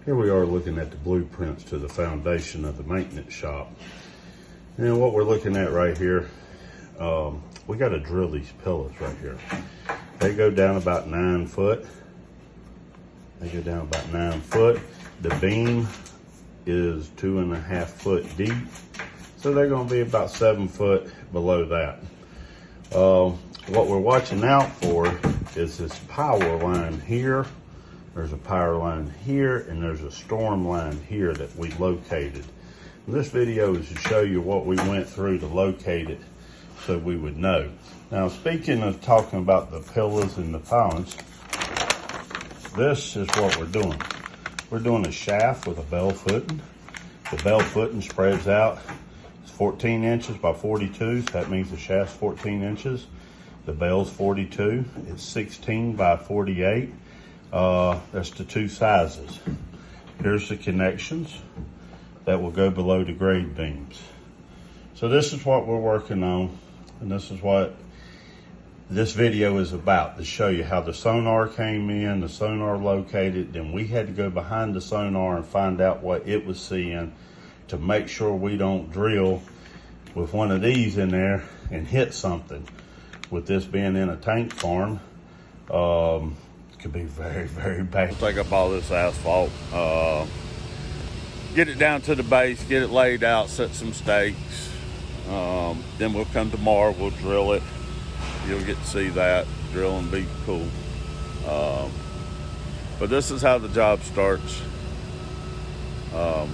Here we are looking at the blueprints to the foundation of the maintenance shop. And what we're looking at right here, we got to drill these pillars right here. They go down about 9 foot. They go down about 9 foot. The beam is 2.5 foot deep. So they're going to be about 7 foot below that. What we're watching out for is this power line here. There's a power line here, and there's a storm line here that we located. And this video is to show you what we went through to locate it so we would know. Now, speaking of talking about the pillars and the pilings, this is what we're doing. We're doing a shaft with a bell footing. The bell footing spreads out. It's 14 inches by 42, so that means the shaft's 14 inches. The bell's 42. It's 16 by 48. That's the two sizes. Here's the connections that will go below the grade beams. So this is what we're working on, and this is what this video is about, to show you how the sonar came in, the sonar located, then we had to go behind the sonar and find out what it was seeing to make sure we don't drill with one of these in there and hit something. With this being in a tank farm, could be very, very bad. Take up all this asphalt, get it down to the base, get it laid out, set some stakes. Then we'll come tomorrow, we'll drill it. You'll get to see that, drill and be cool. But this is how the job starts, as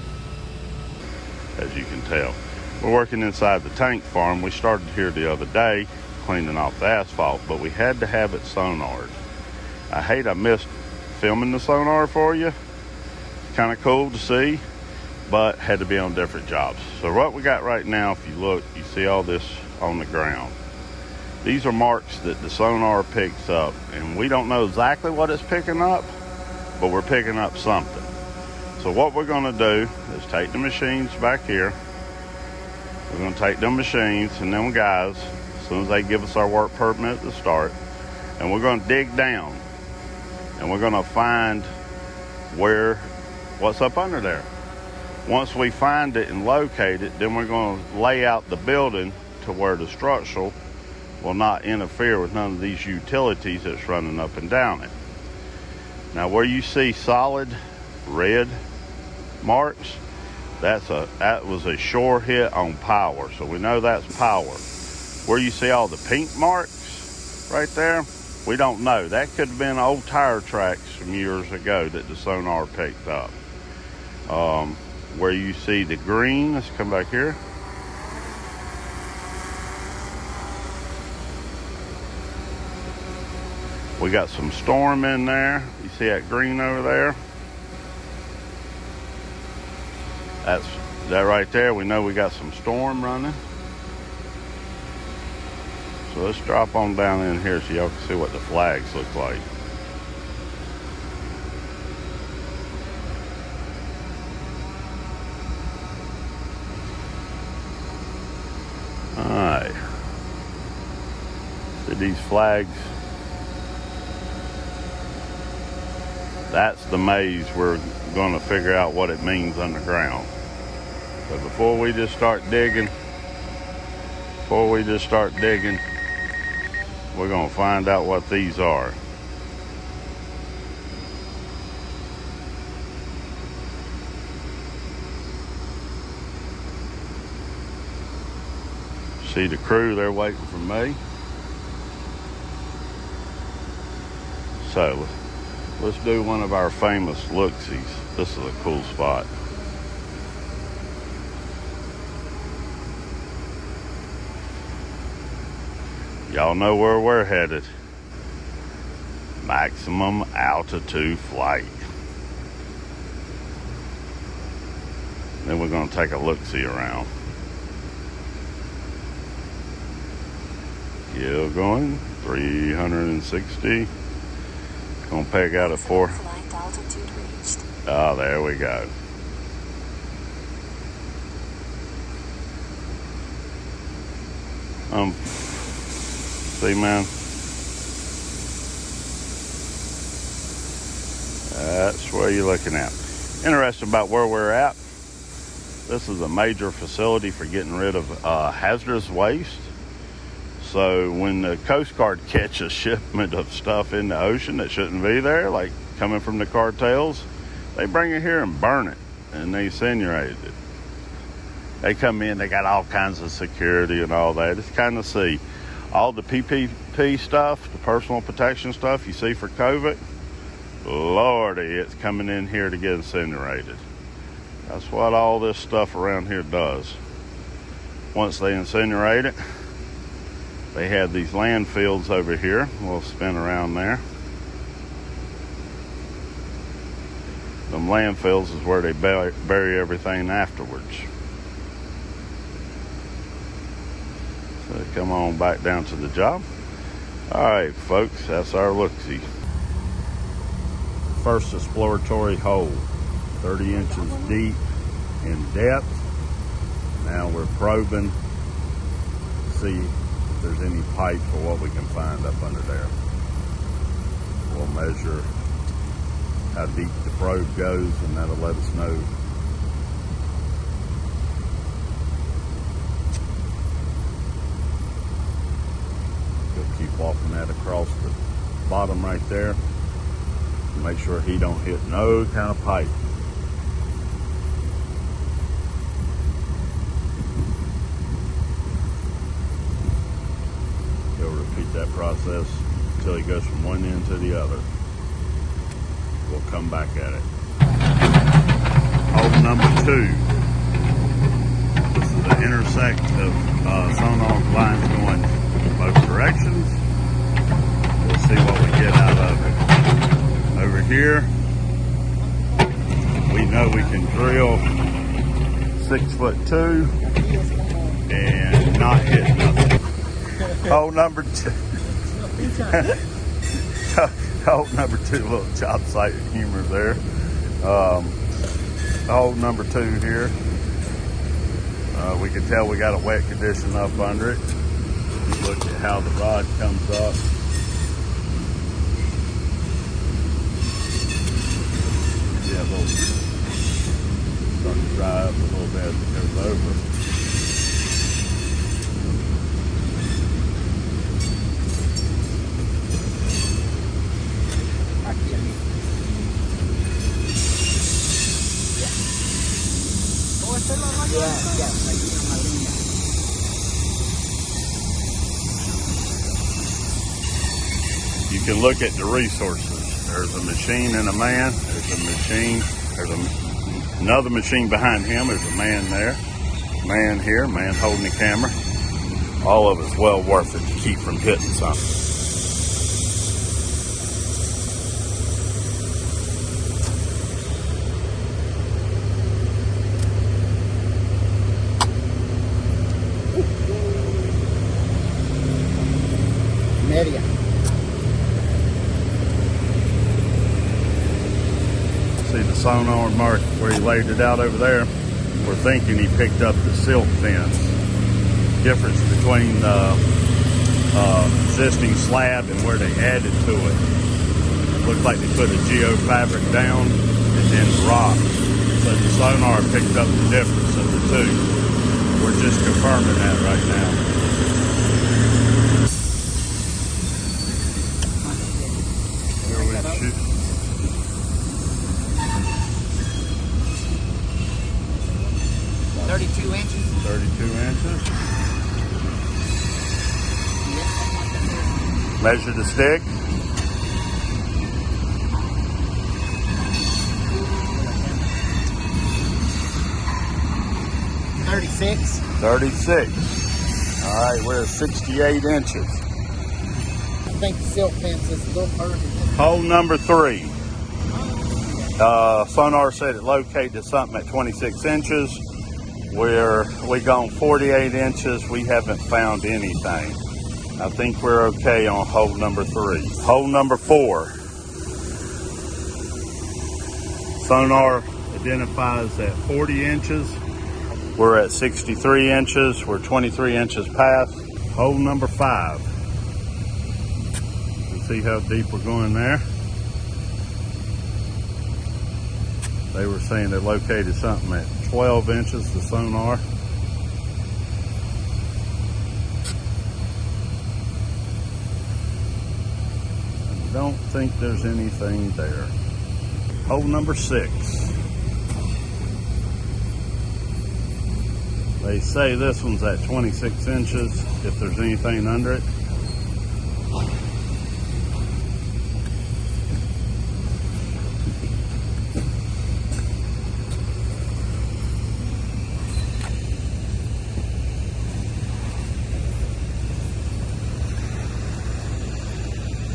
you can tell. We're working inside the tank farm. We started here the other day, cleaning off the asphalt, but we had to have it sonared. I missed filming the sonar for you. Kind of cool to see, but had to be on different jobs. So what we got right now, if you look, you see all this on the ground. These are marks that the sonar picks up, and we don't know exactly what it's picking up, but we're picking up something. So what we're gonna do is take the machines back here. We're gonna take them machines and them guys, as soon as they give us our work permit to start, and we're gonna dig down. And we're gonna find what's up under there. Once we find it and locate it, then we're gonna lay out the building to where the structural will not interfere with none of these utilities that's running up and down it. Now, where you see solid red marks, that was a sure hit on power, so we know that's power. Where you see all the pink marks right there, we don't know. That could have been old tire tracks from years ago that the sonar picked up. Where you see the green, let's come back here. We got some storm in there. You see that green over there? That's that right there. We know we got some storm running. So let's drop on down in here so y'all can see what the flags look like. Alright. See these flags? That's the maze we're going to figure out what it means underground. But before we just start digging, we're going to find out what these are. See the crew, they're waiting for me. So let's do one of our famous look-sees. This is a cool spot. Y'all know where we're headed. Maximum altitude flight. Then we're going to take a look-see around. Still going, 360. Gonna peg out at 4. Flight altitude reached. Oh, there we go. See, man, that's where you're looking at. Interesting about where we're at. This is a major facility for getting rid of hazardous waste. So when the Coast Guard catches a shipment of stuff in the ocean that shouldn't be there, like coming from the cartels, they bring it here and burn it, and they incinerate it. They come in, they got all kinds of security and all that. It's kind of see. All the PPP stuff, the personal protection stuff you see for COVID, Lordy, it's coming in here to get incinerated. That's what all this stuff around here does. Once they incinerate it, they have these landfills over here. We'll spin around there. Them landfills is where they bury everything afterwards. So come on back down to the job. All right, folks, that's our look-see. First exploratory hole, 30 inches deep in depth. Now we're probing to see if there's any pipe or what we can find up under there. We'll measure how deep the probe goes, and that'll let us know. We'll keep walking that across the bottom right there. Make sure he don't hit no kind of pipe. He'll repeat that process until he goes from one end to the other. We'll come back at it. Hole number 2. This is the intersect of sonar lines going both directions. We'll see what we get out of it. Over here, we know we can drill 6'2" and not hit nothing. Hole number 2. Hole number 2, little chop site humor there. Hole number 2 here. We can tell we got a wet condition up under it. Look at how the rod comes up. Yeah, a little starting to dry up a little bit as it goes over. You can look at the resources. There's a machine and a man. There's a machine. There's another machine behind him. There's a man there. Man here. Man holding the camera. All of it's well worth it to keep from hitting something. Media. See the sonar mark where he laid it out over there? We're thinking he picked up the silk fence. Difference between the existing slab and where they added to it. Looked like they put a geofabric down and then rock. So the sonar picked up the difference of the two. We're just confirming that right now. Shoot. 32 inches. 32 inches. Measure the stick. 36. 36. All right, we're at 68 inches. I think the silk fence is a little further. Hole number 3. Sonar said it located something at 26 inches. We gone 48 inches. We haven't found anything. I think we're okay on hole number 3. Hole number 4. Sonar identifies at 40 inches. We're at 63 inches. We're 23 inches past. Hole number 5. See how deep we're going there. They were saying they located something at 12 inches, the sonar. I don't think there's anything there. Hole number 6. They say this one's at 26 inches, if there's anything under it.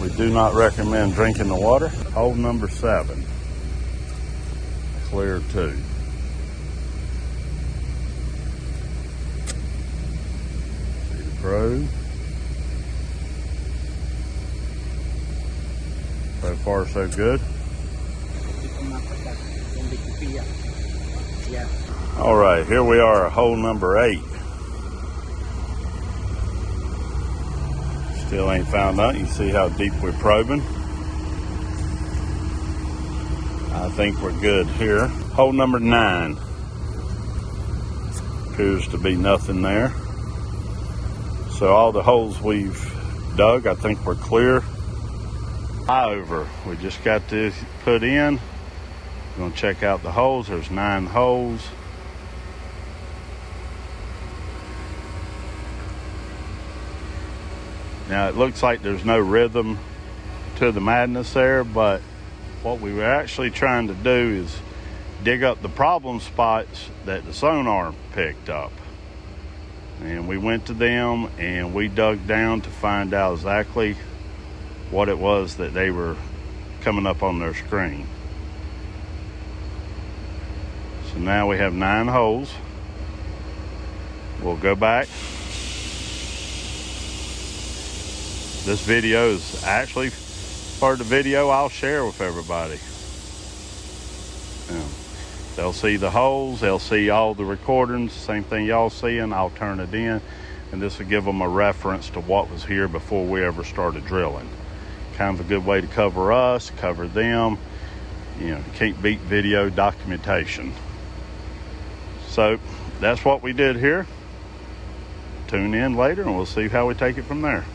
We do not recommend drinking the water. Hole number 7. Clear 2. See the probe. So far, so good. All right, here we are, hole number 8. Still ain't found nothing. You see how deep we're probing. I think we're good here. Hole number 9. Appears to be nothing there. So all the holes we've dug, I think we're clear. Over. We just got this put in. We're going to check out the holes. There's 9 holes. Now it looks like there's no rhythm to the madness there, but what we were actually trying to do is dig up the problem spots that the sonar picked up. And we went to them and we dug down to find out exactly what it was that they were coming up on their screen. So now we have 9 holes. We'll go back. This video is actually part of the video I'll share with everybody. They'll see the holes, they'll see all the recordings, same thing y'all seeing, I'll turn it in, and this will give them a reference to what was here before we ever started drilling. Kind of a good way to cover us, cover them. You know, you can't beat video documentation. So that's what we did here. Tune in later and we'll see how we take it from there.